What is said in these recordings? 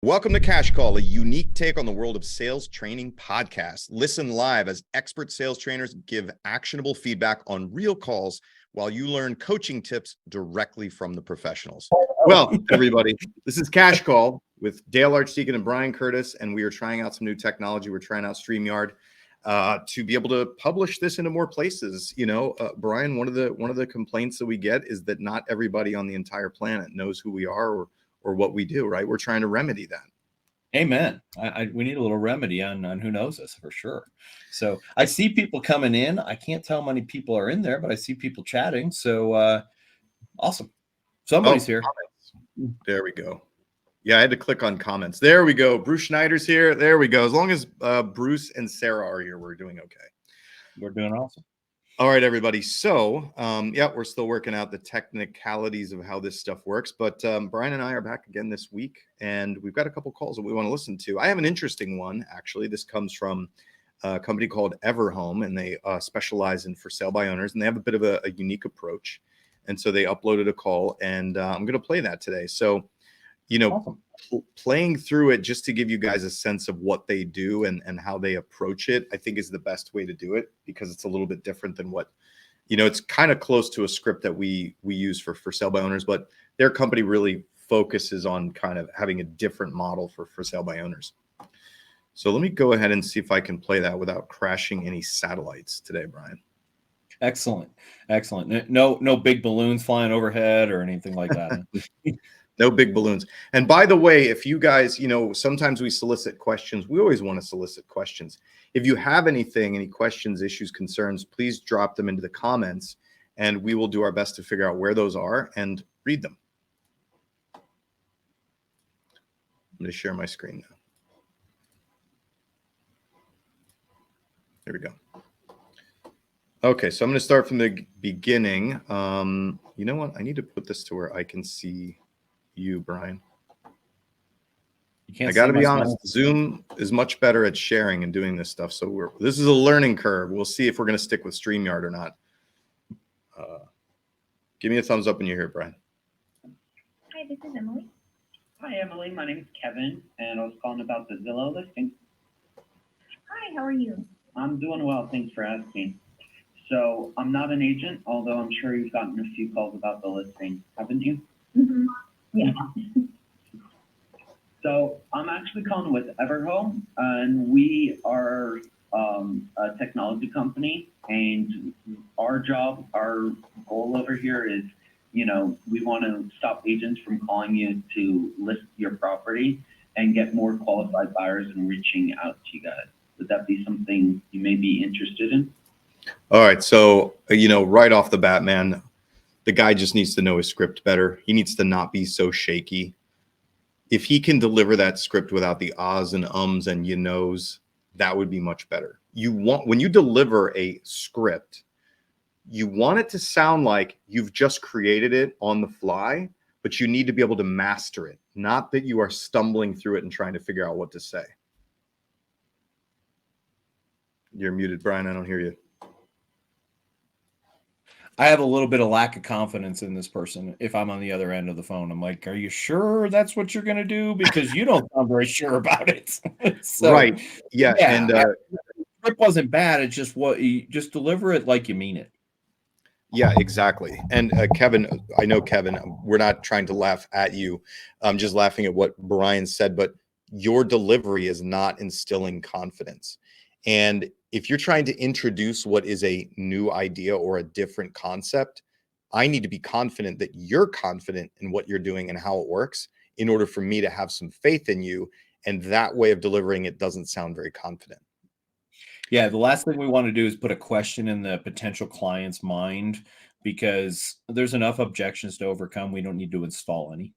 Welcome to Cash Call, a unique take on the world of sales training podcast. Listen live as expert sales trainers give actionable feedback on real calls while you learn coaching tips directly from the professionals. Well, everybody, this is Cash Call with Dale Archdekin and Brian Curtis, and we are trying out some new technology. We're trying out Streamyard to be able to publish this into more places. You know, Brian, one of the complaints that we get is that not everybody on the entire planet knows who we are or what we do, right? We're trying to remedy that. Amen. We need a little remedy on who knows us for sure. So I see people coming in. I can't tell how many people are in there, but I see people chatting. So awesome. Somebody's here. Comments. There we go. Yeah, I had to click on comments. There we go. Bruce Schneider's here. There we go. As long as Bruce and Sarah are here, we're doing okay. We're doing awesome. All right, everybody. So, yeah, we're still working out the technicalities of how this stuff works. But Brian and I are back again this week, and we've got a couple calls that we want to listen to. I have an interesting one, actually. This comes from a company called Everhome, and they specialize in for sale by owners, and they have a bit of a unique approach. And so they uploaded a call, and I'm going to play that today. So, you know, awesome. Playing through it just to give you guys a sense of what they do and how they approach it, I think is the best way to do it, because it's a little bit different than what, you know, it's kind of close to a script that we use for sale by owners, but their company really focuses on kind of having a different model for sale by owners. So let me go ahead and see if I can play that without crashing any satellites today, Brian. Excellent. Excellent. No big balloons flying overhead or anything like that. No big balloons. And by the way, if you guys, you know, sometimes we solicit questions. We always want to solicit questions. If you have anything, any questions, issues, concerns, please drop them into the comments, and we will do our best to figure out where those are and read them. I'm going to share my screen now. There we go. Okay, so I'm going to start from the beginning. You know what? I need to put this to where I can see you, Brian. I got to be honest, Zoom is much better at sharing and doing this stuff. So this is a learning curve. We'll see if we're going to stick with StreamYard or not. Give me a thumbs up when you're here, Brian. Hi, this is Emily. Hi, Emily. My name is Kevin, and I was calling about the Zillow listing. Hi, how are you? I'm doing well. Thanks for asking. So I'm not an agent, although I'm sure you've gotten a few calls about the listing, haven't you? Mm-hmm. Yeah. So I'm actually calling with Everhome, and we are a technology company, and our goal over here is, you know, we want to stop agents from calling you to list your property and get more qualified buyers and reaching out to you guys. Would that be something you may be interested in? All right. So, you know, right off the bat, man, the guy just needs to know his script better. He needs to not be so shaky. If he can deliver that script without the ahs and ums and you knows, that would be much better. When you deliver a script, you want it to sound like you've just created it on the fly, but you need to be able to master it, not that you are stumbling through it and trying to figure out what to say. You're muted, Brian. I don't hear you. I have a little bit of lack of confidence in this person. If I'm on the other end of the phone, I'm like, are you sure that's what you're going to do? Because you don't sound very sure about it. So, right. Yeah. And it wasn't bad. It's just you just deliver it like you mean it. Yeah, exactly. And Kevin, I know, Kevin, we're not trying to laugh at you. I'm just laughing at what Brian said, but your delivery is not instilling confidence. And if you're trying to introduce what is a new idea or a different concept, I need to be confident that you're confident in what you're doing and how it works in order for me to have some faith in you. And that way of delivering it doesn't sound very confident. Yeah, the last thing we want to do is put a question in the potential client's mind, because there's enough objections to overcome. We don't need to install any.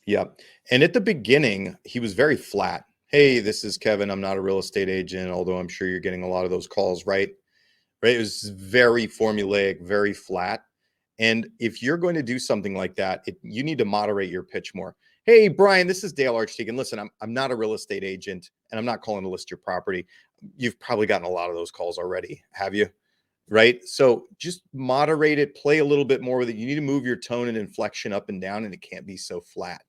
Yeah. And at the beginning, he was very flat. Hey, this is Kevin. I'm not a real estate agent, although I'm sure you're getting a lot of those calls, right? It was very formulaic, very flat. And if you're going to do something like that, you need to moderate your pitch more. Hey, Brian, this is Dale Archdekin. Listen, I'm not a real estate agent, and I'm not calling to list your property. You've probably gotten a lot of those calls already, have you? Right? So just moderate it, play a little bit more with it. You need to move your tone and inflection up and down, and it can't be so flat.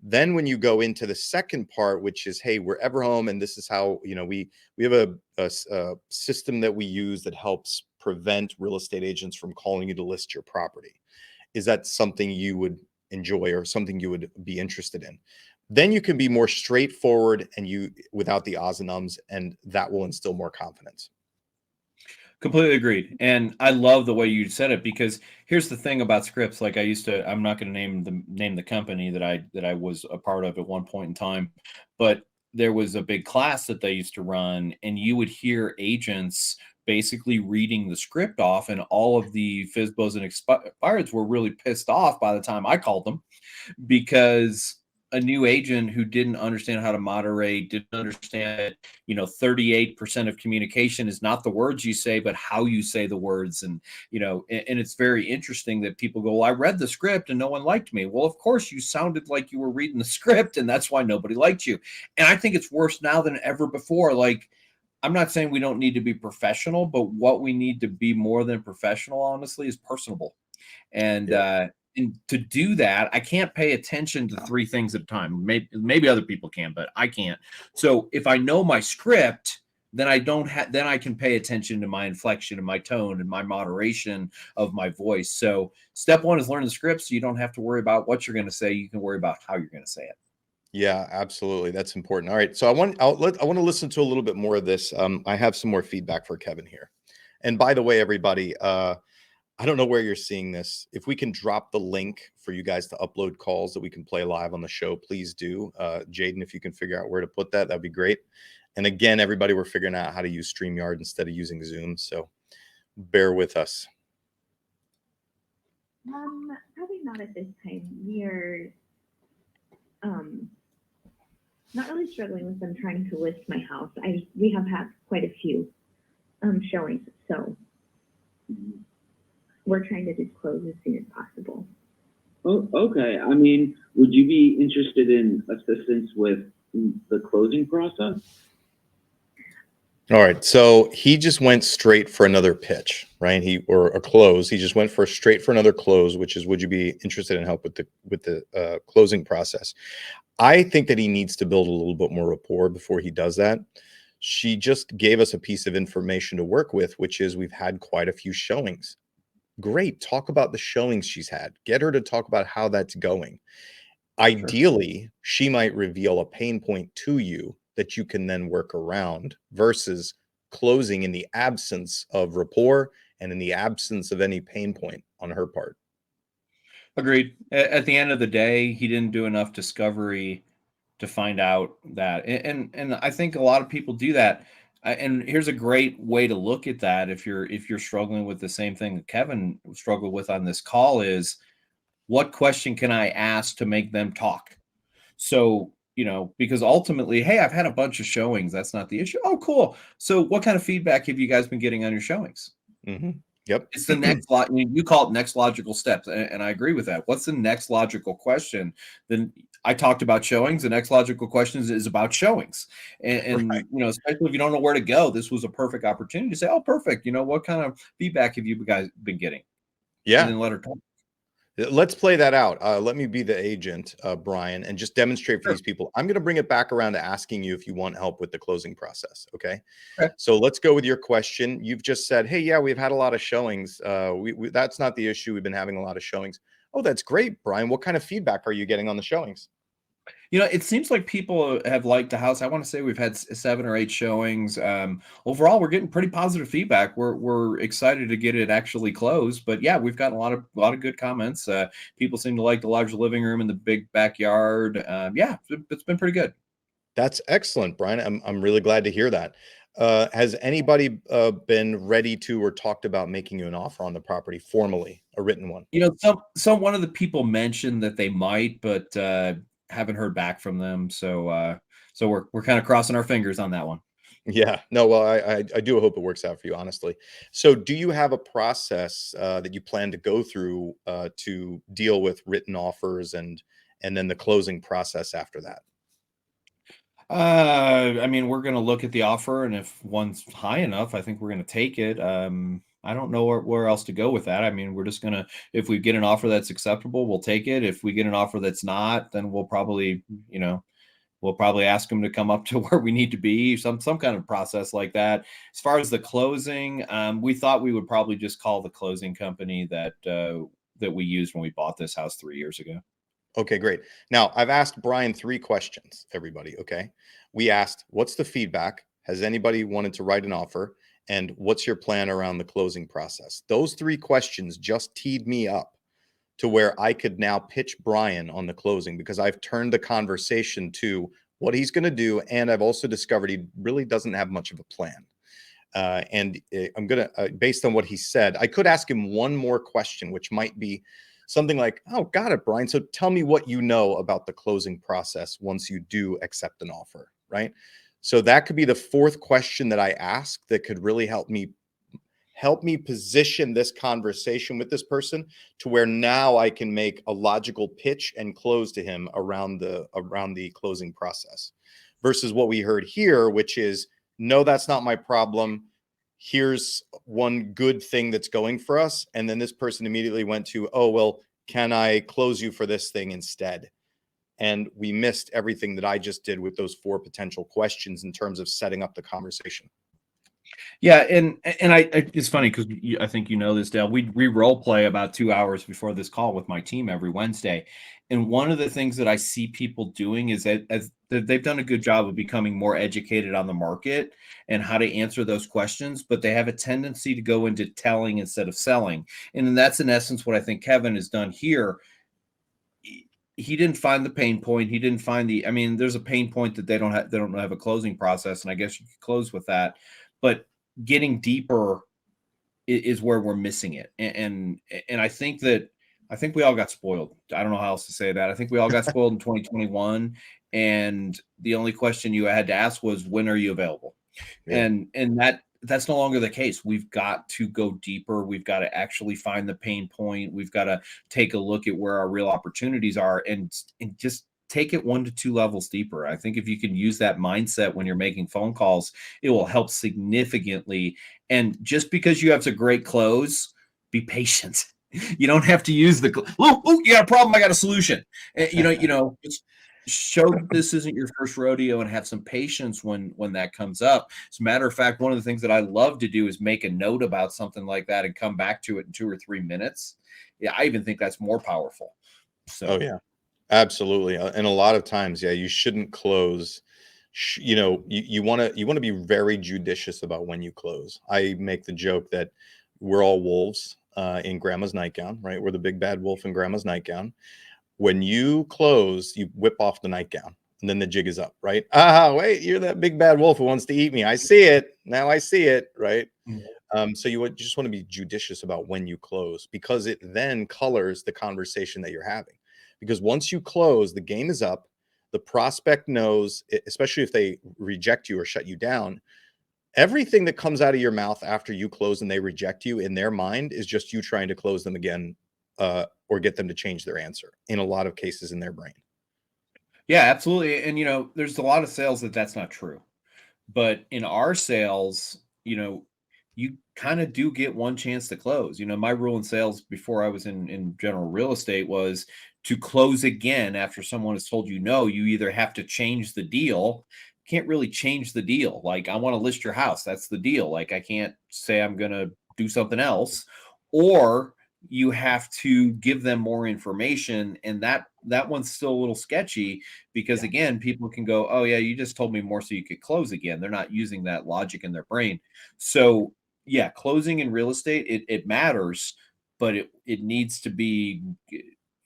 Then when you go into the second part, which is, hey, we're Everhome, and this is how, we have a system that we use that helps prevent real estate agents from calling you to list your property. Is that something you would enjoy or something you would be interested in? Then you can be more straightforward and without the ahs and ums, and that will instill more confidence. Completely agreed. And I love the way you said it, because here's the thing about scripts. Like I'm not going to name the company that I was a part of at one point in time, but there was a big class that they used to run, and you would hear agents basically reading the script off, and all of the FSBOs and expireds were really pissed off by the time I called them, because a new agent who didn't understand how to moderate, didn't understand, 38% of communication is not the words you say, but how you say the words. And, and it's very interesting that people go, well, I read the script and no one liked me. Well, of course you sounded like you were reading the script, and that's why nobody liked you. And I think it's worse now than ever before. Like, I'm not saying we don't need to be professional, but what we need to be more than professional, honestly, is personable. And to do that, I can't pay attention to three things at a time. Maybe other people can, but I can't. So if I know my script, then then I can pay attention to my inflection and my tone and my moderation of my voice. So step one is learn the script, so you don't have to worry about what you're going to say. You can worry about how you're going to say it. Yeah, absolutely. That's important. All right. So I want to listen to a little bit more of this. I have some more feedback for Kevin here. And by the way, everybody, I don't know where you're seeing this. If we can drop the link for you guys to upload calls that we can play live on the show, please do. Jaden, if you can figure out where to put that, that'd be great. And again, everybody, we're figuring out how to use Streamyard instead of using Zoom. So bear with us. Probably not at this time. We're not really struggling with them trying to list my house. We have had quite a few showings, so we're trying to disclose as soon as possible. Oh, okay. I mean, would you be interested in assistance with the closing process? All right. So he just went straight for another pitch, right? Or a close. He just went straight for another close, which is, would you be interested in help with the closing process? I think that he needs to build a little bit more rapport before he does that. She just gave us a piece of information to work with, which is we've had quite a few showings. Great. Talk about the showings she's had. Get her to talk about how that's going. Ideally, she might reveal a pain point to you that you can then work around, versus closing in the absence of rapport and in the absence of any pain point on her part. Agreed. At the end of the day, he didn't do enough discovery to find out that. And I think a lot of people do that. And here's a great way to look at that. If you're struggling with the same thing that Kevin struggled with on this call, is what question can I ask to make them talk? So, because ultimately, hey, I've had a bunch of showings. That's not the issue. Oh, cool. So what kind of feedback have you guys been getting on your showings? Mm-hmm. Yep. It's the next you call it next logical steps. And I agree with that. What's the next logical question? Then I talked about showings. The next logical question is about showings. And right. Especially if you don't know where to go, this was a perfect opportunity to say, oh, perfect. What kind of feedback have you guys been getting? Yeah. And then let her talk. Let's play that out. Let me be the agent, Brian, and just demonstrate for these people. I'm going to bring it back around to asking you if you want help with the closing process. Okay. So let's go with your question. You've just said, hey, yeah, we've had a lot of showings. That's not the issue. We've been having a lot of showings. Oh, that's great, Brian. What kind of feedback are you getting on the showings? It seems like people have liked the house. I want to say we've had 7 or 8 showings. Overall, we're getting pretty positive feedback. We're excited to get it actually closed. But yeah, we've gotten a lot of good comments. People seem to like the large living room and the big backyard. Yeah, it's been pretty good. That's excellent, Brian. I'm really glad to hear that. Has anybody been ready to or talked about making you an offer on the property formally, a written one? One of the people mentioned that they might, but haven't heard back from them. So we're kind of crossing our fingers on that one. Yeah, no, well, I do hope it works out for you, honestly. So do you have a process that you plan to go through to deal with written offers and then the closing process after that? We're going to look at the offer, and if one's high enough, I think we're going to take it. I don't know where else to go with that. I mean, we're just gonna, if we get an offer that's acceptable, we'll take it. If we get an offer that's not, then we'll probably, we'll probably ask them to come up to where we need to be, some kind of process like that. As far as the closing, we thought we would probably just call the closing company that we used when we bought this house 3 years ago. Okay, great. Now, I've asked Brian 3 questions, everybody, okay? We asked, what's the feedback? Has anybody wanted to write an offer? And what's your plan around the closing process? Those 3 questions just teed me up to where I could now pitch Brian on the closing, because I've turned the conversation to what he's going to do. And I've also discovered he really doesn't have much of a plan. I'm going to, based on what he said, I could ask him one more question, which might be something like, oh, got it, Brian. So tell me what you know about the closing process once you do accept an offer, right? So that could be the 4th question that I ask that could really help me position this conversation with this person to where now I can make a logical pitch and close to him around the closing process, versus what we heard here, which is, no, that's not my problem. Here's one good thing that's going for us. And then this person immediately went to, oh, well, can I close you for this thing instead? And we missed everything that I just did with those 4 potential questions in terms of setting up the conversation. Yeah, and it's funny because I think this, Dale. We role play about 2 hours before this call with my team every Wednesday, and one of the things that I see people doing is that as they've done a good job of becoming more educated on the market and how to answer those questions, but they have a tendency to go into telling instead of selling, and that's in essence what I think Kevin has done here. He didn't find the pain point. He didn't find there's a pain point that they don't have a closing process, and I guess you could close with that. But getting deeper is where we're missing it. And I think we all got spoiled. I don't know how else to say that. I think we all got spoiled in 2021. And the only question you had to ask was, when are you available? Yeah. And that's no longer the case. We've got to go deeper. We've got to actually find the pain point. We've got to take a look at where our real opportunities are and just take it 1 to 2 levels deeper. I think if you can use that mindset when you're making phone calls, it will help significantly. And just because you have a great close, be patient. You don't have to use you got a problem, I got a solution. Just show that this isn't your first rodeo and have some patience when that comes up. As a matter of fact, one of the things that I love to do is make a note about something like that and come back to it in 2 or 3 minutes. Yeah, I even think that's more powerful. So, oh yeah. Absolutely. And a lot of times, you shouldn't close. You want to be very judicious about when you close. I make the joke that we're all wolves in grandma's nightgown, right? We're the big bad wolf in grandma's nightgown. When you close, you whip off the nightgown and then the jig is up, right? Wait, you're that big bad wolf who wants to eat me. I see it. Now I see it, right? Mm-hmm. So you just want to be judicious about when you close, because it then colors the conversation that you're having. Because once you close, the game is up. The prospect knows, especially if they reject you or shut you down, everything that comes out of your mouth after you close and they reject you, in their mind, is just you trying to close them again or get them to change their answer, in a lot of cases in their brain. Yeah, absolutely. And, there's a lot of sales that's not true. But in our sales, you kind of do get one chance to close. My rule in sales before I was in general real estate was to close again after someone has told you no. You either have to change the deal. Can't really change the deal. Like, I want to list your house. That's the deal. Like, I can't say I'm going to do something else. Or you have to give them more information. And that one's still a little sketchy because, again, people can go, oh, yeah, you just told me more so you could close again. They're not using that logic in their brain. So, yeah, closing in real estate, it matters, but it needs to be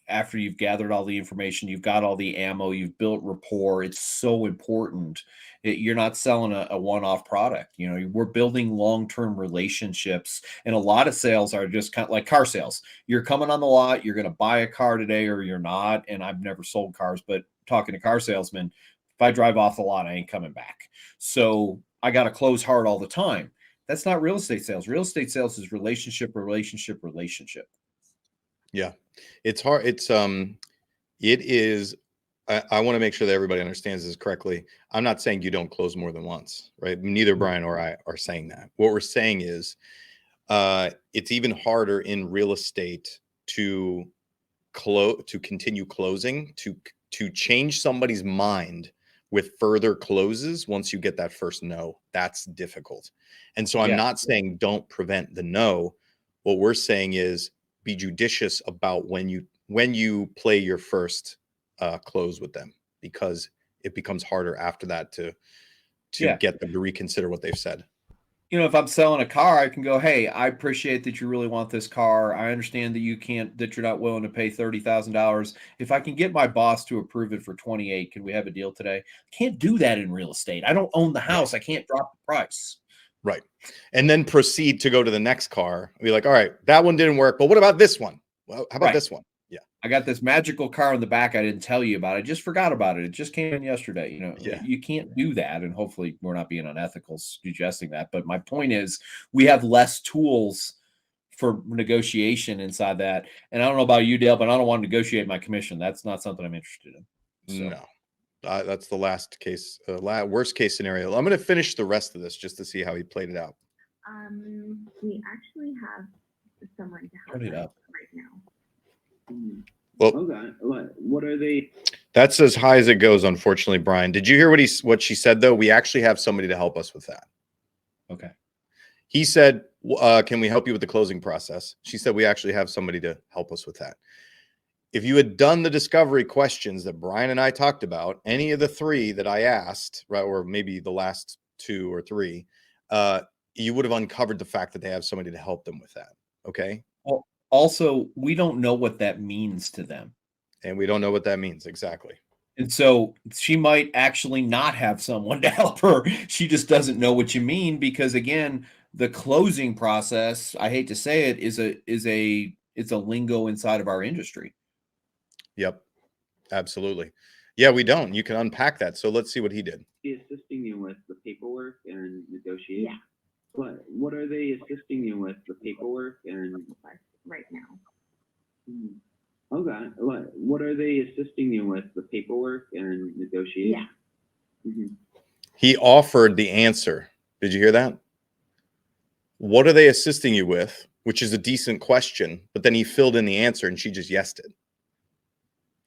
after you've gathered all the information, you've got all the ammo, you've built rapport. It's so important. You're not selling a one-off product. We're building long-term relationships, and a lot of sales are just kind of like car sales. You're coming on the lot, you're going to buy a car today or you're not. And I've never sold cars, but talking to car salesmen, if I drive off the lot, I ain't coming back. So I got to close hard all the time. That's not real estate sales. Real estate sales is relationship. Yeah, it's hard. It is. I want to make sure that everybody understands this correctly. I'm not saying you don't close more than once, right? Neither Brian or I are saying that. What we're saying is, it's even harder in real estate to continue closing, to change somebody's mind with further closes once you get that first no. That's difficult. And so I'm not saying don't prevent the no. What we're saying is be judicious about when you play your first close with them, because it becomes harder after that to get them to reconsider what they've said. You know, if I'm selling a car, I can go, hey, I appreciate that you really want this car. I understand that that you're not willing to pay $30,000. If I can get my boss to approve it for 28, can we have a deal today? I can't do that in real estate. I don't own the house. I can't drop the price. Right. And then proceed to go to the next car. Be like, all right, that one didn't work, but what about this one? Well, how about this one? Yeah. I got this magical car in the back I didn't tell you about. I just forgot about it. It just came in yesterday. You know, you can't do that. And hopefully we're not being unethical suggesting that. But my point is we have less tools for negotiation inside that. And I don't know about you, Dale, but I don't want to negotiate my commission. That's not something I'm interested in. So. No. That's the last case, worst case scenario. I'm going to finish the rest of this just to see how he played it out. We actually have someone to help us right now. Well, okay. What are they? That's as high as it goes, unfortunately, Brian. Did you hear what she said, though? We actually have somebody to help us with that. Okay. He said, can we help you with the closing process? She said, we actually have somebody to help us with that. If you had done the discovery questions that Brian and I talked about, any of the three that I asked, right, or maybe the last 2 or 3, you would have uncovered the fact that they have somebody to help them with that. Okay. Well, also, we don't know what that means to them. And we don't know what that means. Exactly. And so she might actually not have someone to help her. She just doesn't know what you mean, because again, the closing process, I hate to say it, it's a lingo inside of our industry. Yep, absolutely. Yeah, we don't. You can unpack that. So let's see what he did. Assisting you with the paperwork and negotiation. Yeah. What are they assisting you with? The paperwork and right now. Okay. What are they assisting you with? The paperwork and negotiation. Yeah. He offered the answer. Did you hear that? What are they assisting you with? Which is a decent question, but then he filled in the answer and she just yesed it.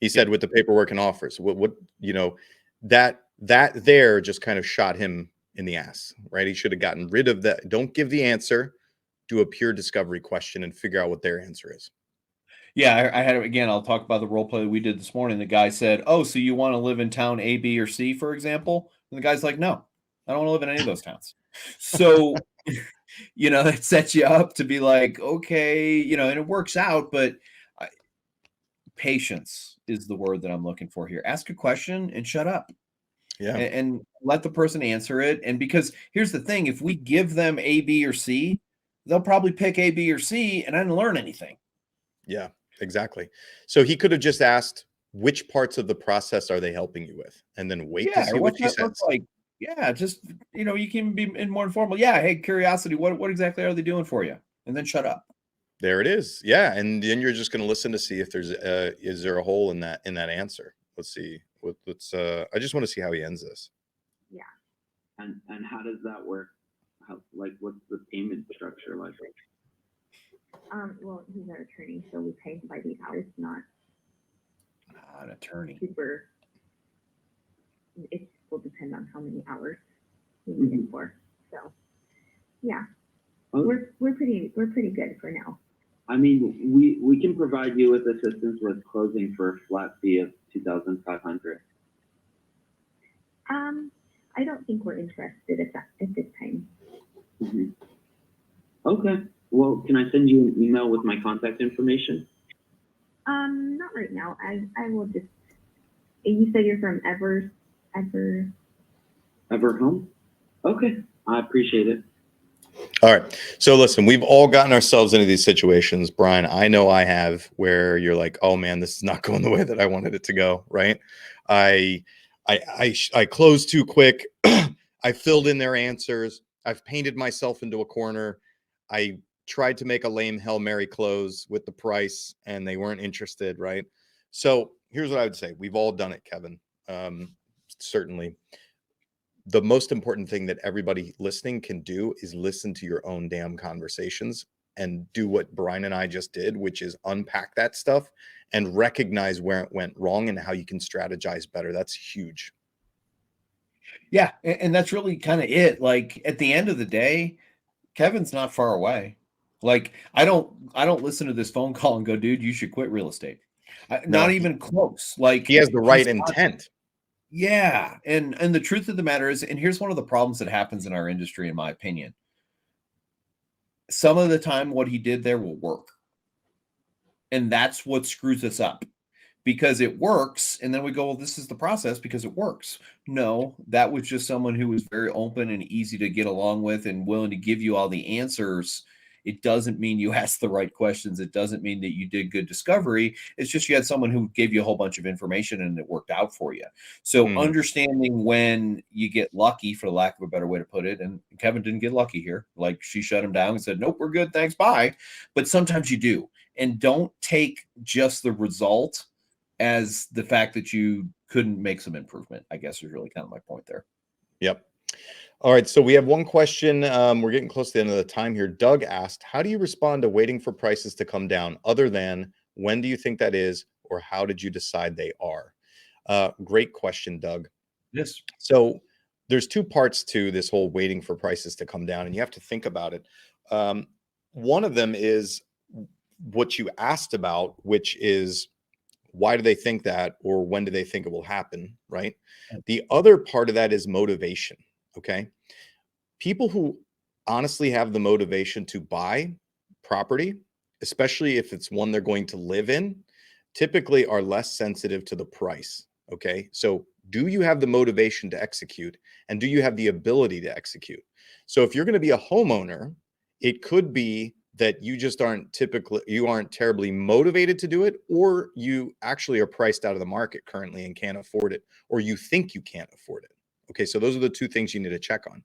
He said with the paperwork and offers. What you know, that there just kind of shot him in the ass, right? He should have gotten rid of that. Don't give the answer. Do a pure discovery question and figure out what their answer is. Yeah, I had it again. I'll talk about the role play that we did this morning. The guy said, "Oh, so you want to live in town A, B, or C, for example?" And the guy's like, "No, I don't want to live in any of those towns." So, you know, it sets you up to be like, okay, you know, and it works out. But patience is the word that I'm looking for here. Ask a question and shut up. Yeah, and let the person answer it. And because here's the thing: if we give them A, B, or C, they'll probably pick A, B, or C, and I didn't learn anything. Yeah. Exactly. So he could have just asked, which parts of the process are they helping you with? And then wait to see what she says. Like, yeah, just, you know, you can be in more informal. Yeah. Hey, curiosity. What exactly are they doing for you? And then shut up. There it is. Yeah. And then you're just going to listen to see if there's is there a hole in that answer? Let's see. I just want to see how he ends this. Yeah. And how does that work? What's the payment structure like? Well, he's our attorney, so we pay by the hours, not An attorney. super. It will depend on how many hours we need it for. So, yeah, we're pretty good for now. I mean, we can provide you with assistance with closing for a flat fee of $2,500. I don't think we're interested at this time. Okay. Well, can I send you an email with my contact information? Not right now. I will just. You said you're from Everhome? Okay. I appreciate it. All right. So listen, we've all gotten ourselves into these situations, Brian. I know I have, where you're like, oh man, this is not going the way that I wanted it to go. Right. I closed too quick. I filled in their answers. I've painted myself into a corner. I tried to make a lame Hail Mary close with the price and they weren't interested. Right. So here's what I would say. We've all done it, Kevin. Certainly. the most important thing that everybody listening can do is listen to your own damn conversations and do what Brian and I just did, which is unpack that stuff and recognize where it went wrong and how you can strategize better. That's huge. Yeah, and that's really kind of it. Like at the end of the day, Kevin's not far away. Like I don't listen to this phone call and go, dude, you should quit real estate. Not even close. Like he has the right he's not- intent. Yeah, and the truth of the matter is, and here's one of the problems that happens in our industry, in my opinion. Some of the time, what he did there will work, and that's what screws us up. Because it works, and then we go, well, this is the process because it works. No, that was just someone who was very open and easy to get along with and willing to give you all the answers. It doesn't mean you asked the right questions. It doesn't mean that you did good discovery. It's just you had someone who gave you a whole bunch of information and it worked out for you. So understanding when you get lucky, for lack of a better way to put it, and Kevin didn't get lucky here. Like she shut him down and said, nope, we're good, thanks, bye. But sometimes you do. And don't take just the result as the fact that you couldn't make some improvement, I guess is really kind of my point there. Yep. All right. So we have one question. We're getting close to the end of the time here. Doug asked, how do you respond to waiting for prices to come down other than when do you think that is, or how did you decide they are? Great question, Doug. Yes. So there's two parts to this whole waiting for prices to come down, and you have to think about it. One of them is what you asked about, which is, why do they think that, or when do they think it will happen, right? The other part of that is motivation, okay? People who honestly have the motivation to buy property, especially if it's one they're going to live in, typically are less sensitive to the price, okay? So do you have the motivation to execute, and do you have the ability to execute? So if you're going to be a homeowner, it could be that you just aren't terribly motivated to do it, or you actually are priced out of the market currently and can't afford it, or you think you can't afford it. Okay, so those are the two things you need to check on.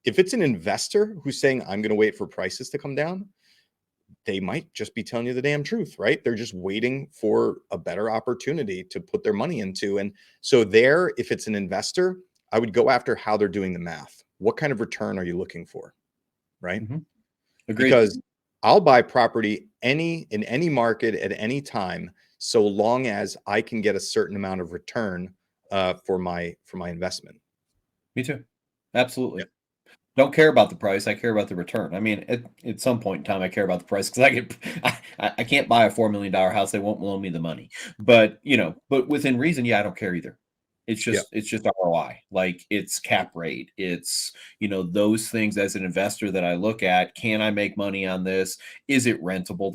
If it's an investor who's saying, I'm going to wait for prices to come down, they might just be telling you the damn truth, right? They're just waiting for a better opportunity to put their money into. And so there, if it's an investor, I would go after how they're doing the math. What kind of return are you looking for, right? Mm-hmm. Agreed. Because I'll buy property in any market at any time, so long as I can get a certain amount of return for my investment. Me too. Absolutely. Yep. Don't care about the price. I care about the return. I mean, at some point in time, I care about the price because I can't buy a $4 million house. They won't loan me the money. But but within reason, yeah, I don't care either. It's just ROI. Like it's cap rate. It's, those things as an investor that I look at. Can I make money on this? Is it rentable?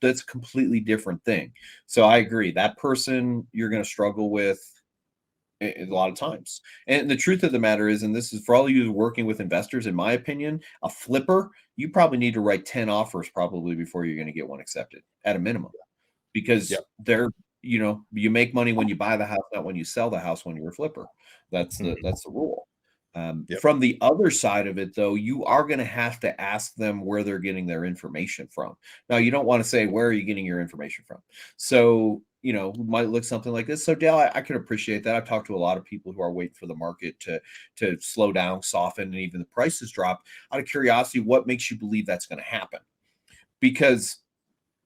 That's a completely different thing. So I agree. That person you're going to struggle with a lot of times. And the truth of the matter is, and this is for all of you working with investors, in my opinion, a flipper, you probably need to write 10 offers probably before you're going to get one accepted at a minimum, because they're, you make money when you buy the house, not when you sell the house when you're a flipper. That's the rule. From the other side of it, though, you are going to have to ask them where they're getting their information from. Now, you don't want to say, where are you getting your information from? So, might look something like this. So, Dale, I can appreciate that. I've talked to a lot of people who are waiting for the market to slow down, soften, and even the prices drop. Out of curiosity, what makes you believe that's going to happen? Because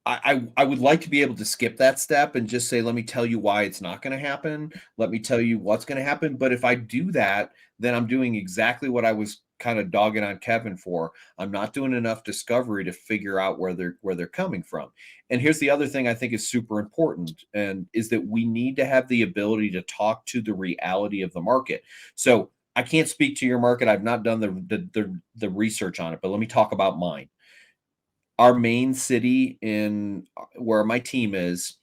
I would like to be able to skip that step and just say, let me tell you why it's not going to happen. Let me tell you what's going to happen. But if I do that, then I'm doing exactly what I was kind of dogging on Kevin for. I'm not doing enough discovery to figure out where they're coming from. And here's the other thing I think is super important, and is that we need to have the ability to talk to the reality of the market. So I can't speak to your market. I've not done the research on it, but let me talk about mine. Our main city in where my team is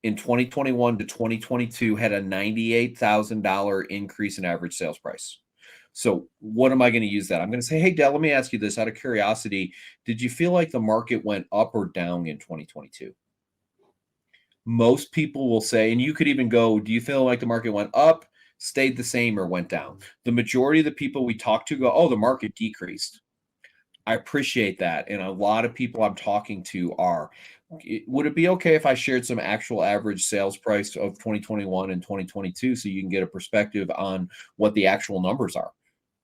in 2021 to 2022 had a $98,000 increase in average sales price. So what am I going to use that? I'm going to say, hey, Dell, let me ask you this out of curiosity. Did you feel like the market went up or down in 2022? Most people will say, and you could even go, do you feel like the market went up, stayed the same, or went down? The majority of the people we talk to go, oh, the market decreased. I appreciate that. And a lot of people I'm talking to are. Would it be okay if I shared some actual average sales price of 2021 and 2022 so you can get a perspective on what the actual numbers are?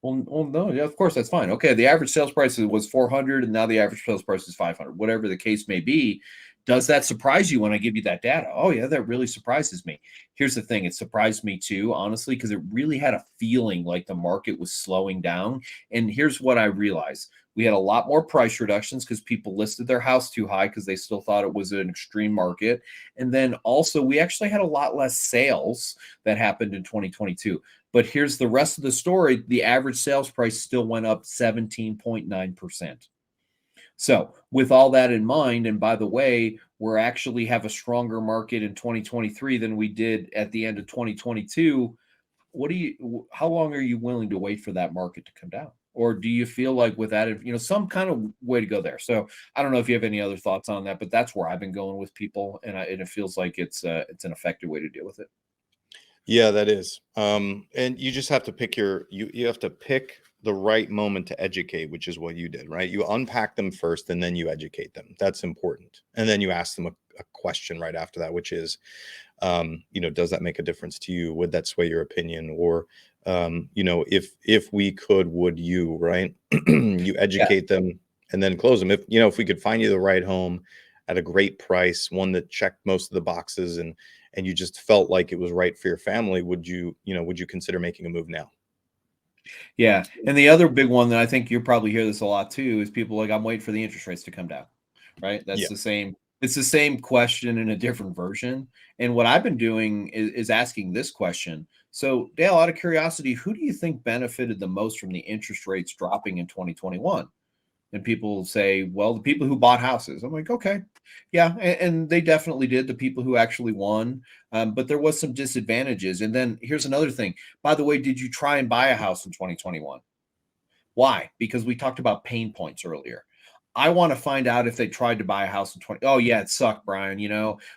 Well, no, yeah, of course, that's fine. Okay, the average sales price was 400, and now the average sales price is 500. Whatever the case may be, does that surprise you when I give you that data? Oh, yeah, that really surprises me. Here's the thing. It surprised me too, honestly, because it really had a feeling like the market was slowing down. And here's what I realized. We had a lot more price reductions because people listed their house too high because they still thought it was an extreme market. And then also we actually had a lot less sales that happened in 2022. But here's the rest of the story. The average sales price still went up 17.9%. So with all that in mind, and by the way, we're actually have a stronger market in 2023 than we did at the end of 2022. How long are you willing to wait for that market to come down? Or do you feel like with that, some kind of way to go there? So I don't know if you have any other thoughts on that, but that's where I've been going with people. And it feels like it's an effective way to deal with it. Yeah, that is. And you just have to pick you have to pick the right moment to educate, which is what you did, right? You unpack them first and then you educate them. That's important. And then you ask them a question right after that, which is, does that make a difference to you? Would that sway your opinion? Or, if we could, would you, right? You educate them and then close them. If we could find you the right home at a great price, one that checked most of the boxes and you just felt like it was right for your family, would you consider making a move now? Yeah. And the other big one that I think you'll probably hear this a lot too is people like, I'm waiting for the interest rates to come down, right? That's the same. It's the same question in a different version. And what I've been doing is asking this question. So Dale, out of curiosity, who do you think benefited the most from the interest rates dropping in 2021? And people say, well, the people who bought houses. I'm like, okay, yeah. And they definitely did, the people who actually won. But there was some disadvantages. And then here's another thing. By the way, did you try and buy a house in 2021? Why? Because we talked about pain points earlier. I want to find out if they tried to buy a house in 20. Oh, yeah, it sucked, Brian.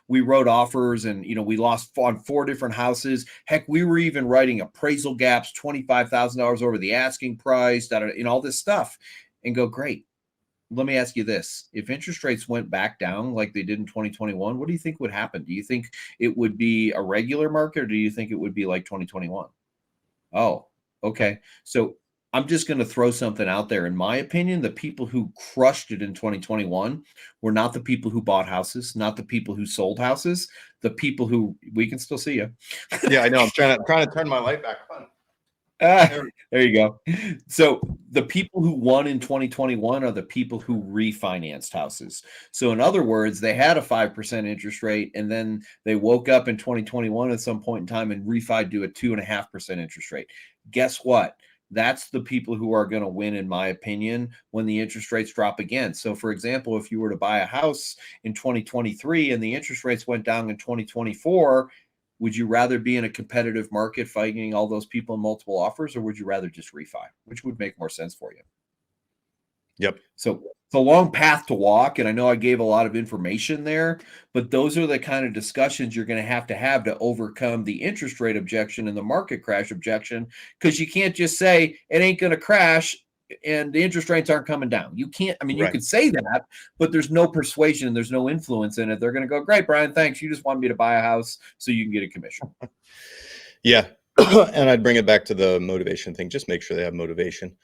We wrote offers and, we lost on 4 different houses. Heck, we were even writing appraisal gaps, $25,000 over the asking price, all this stuff. And go, great. Let me ask you this. If interest rates went back down like they did in 2021, what do you think would happen? Do you think it would be a regular market or do you think it would be like 2021? Oh, okay. So I'm just going to throw something out there. In my opinion, the people who crushed it in 2021 were not the people who bought houses, not the people who sold houses, the people who we can still see you. Yeah, I know. I'm trying to turn my light back on. There you go. So the people who won in 2021 are the people who refinanced houses. So in other words, they had a 5% interest rate and then they woke up in 2021 at some point in time and refied to a 2.5% interest rate. Guess what? That's the people who are going to win, in my opinion, when the interest rates drop again. So, for example, if you were to buy a house in 2023 and the interest rates went down in 2024, would you rather be in a competitive market fighting all those people in multiple offers, or would you rather just refi? Which would make more sense for you? Yep. So it's a long path to walk, and I know I gave a lot of information there, but those are the kind of discussions you're going to have to overcome the interest rate objection and the market crash objection, because you can't just say it ain't going to crash and the interest rates aren't coming down. You can't, you could say that, but there's no persuasion, there's no influence in it. They're going to go, great, Brian, thanks. You just want me to buy a house so you can get a commission. Yeah. And I'd bring it back to the motivation thing. Just make sure they have motivation.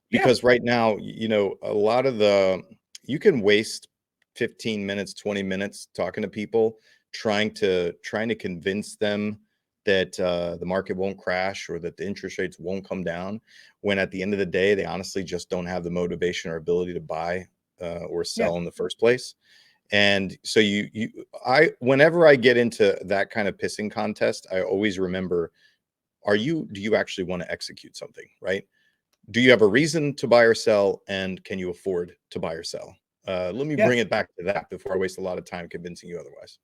Because right now, a lot of you can waste 15 minutes, 20 minutes talking to people, trying to convince them that the market won't crash or that the interest rates won't come down, when at the end of the day, they honestly just don't have the motivation or ability to buy or sell in the first place. And so whenever I get into that kind of pissing contest, I always remember, do you actually want to execute something, right? Do you have a reason to buy or sell, and can you afford to buy or sell? Let me bring it back to that before I waste a lot of time convincing you otherwise.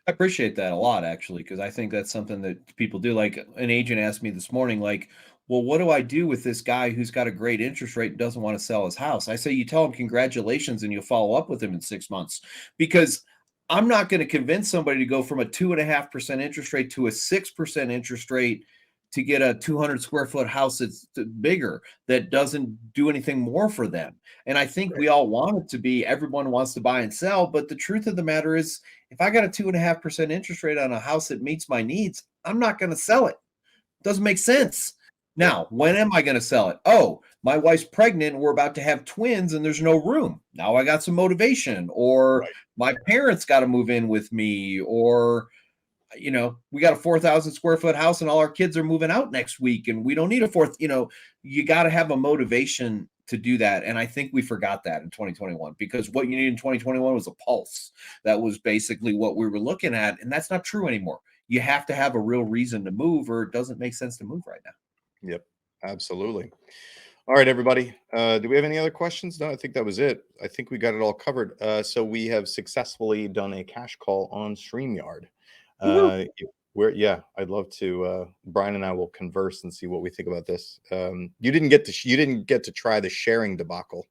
I appreciate that a lot, actually, because I think that's something that people do. Like an agent asked me this morning, like, well, what do I do with this guy who's got a great interest rate and doesn't want to sell his house? I say, you tell him congratulations and you'll follow up with him in 6 months, because I'm not going to convince somebody to go from a 2.5% interest rate to a 6% interest rate to get a 200 square foot house that's bigger, that doesn't do anything more for them. And I think we all want it to be, everyone wants to buy and sell. But the truth of the matter is, if I got a 2.5% interest rate on a house that meets my needs, I'm not going to sell it. Doesn't make sense. Now, when am I going to sell it? Oh, my wife's pregnant and we're about to have twins and there's no room. Now I got some motivation, or my parents got to move in with me, or, you know, we got a 4,000 square foot house and all our kids are moving out next week and we don't need a fourth. You know, you got to have a motivation to do that. And I think we forgot that in 2021, because what you need in 2021 was a pulse. That was basically what we were looking at. And that's not true anymore. You have to have a real reason to move, or it doesn't make sense to move right now. Yep, absolutely. All right, everybody. Do we have any other questions? No, I think that was it. I think we got it all covered. So we have successfully done a cash call on StreamYard. I'd love to. Brian and I will converse and see what we think about this. You didn't get to try the sharing debacle,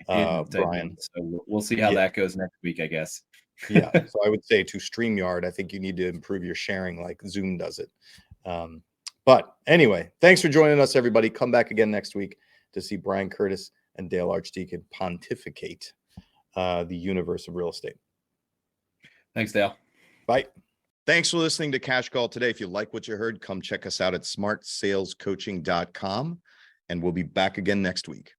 Brian. So we'll see how that goes next week, I guess. Yeah. So I would say to StreamYard, I think you need to improve your sharing like Zoom does it. But anyway, thanks for joining us, everybody. Come back again next week to see Brian Curtis and Dale Archdekin pontificate the universe of real estate. Thanks, Dale. Bye. Thanks for listening to Cash Call today. If you like what you heard, come check us out at smartsalescoaching.com, and we'll be back again next week.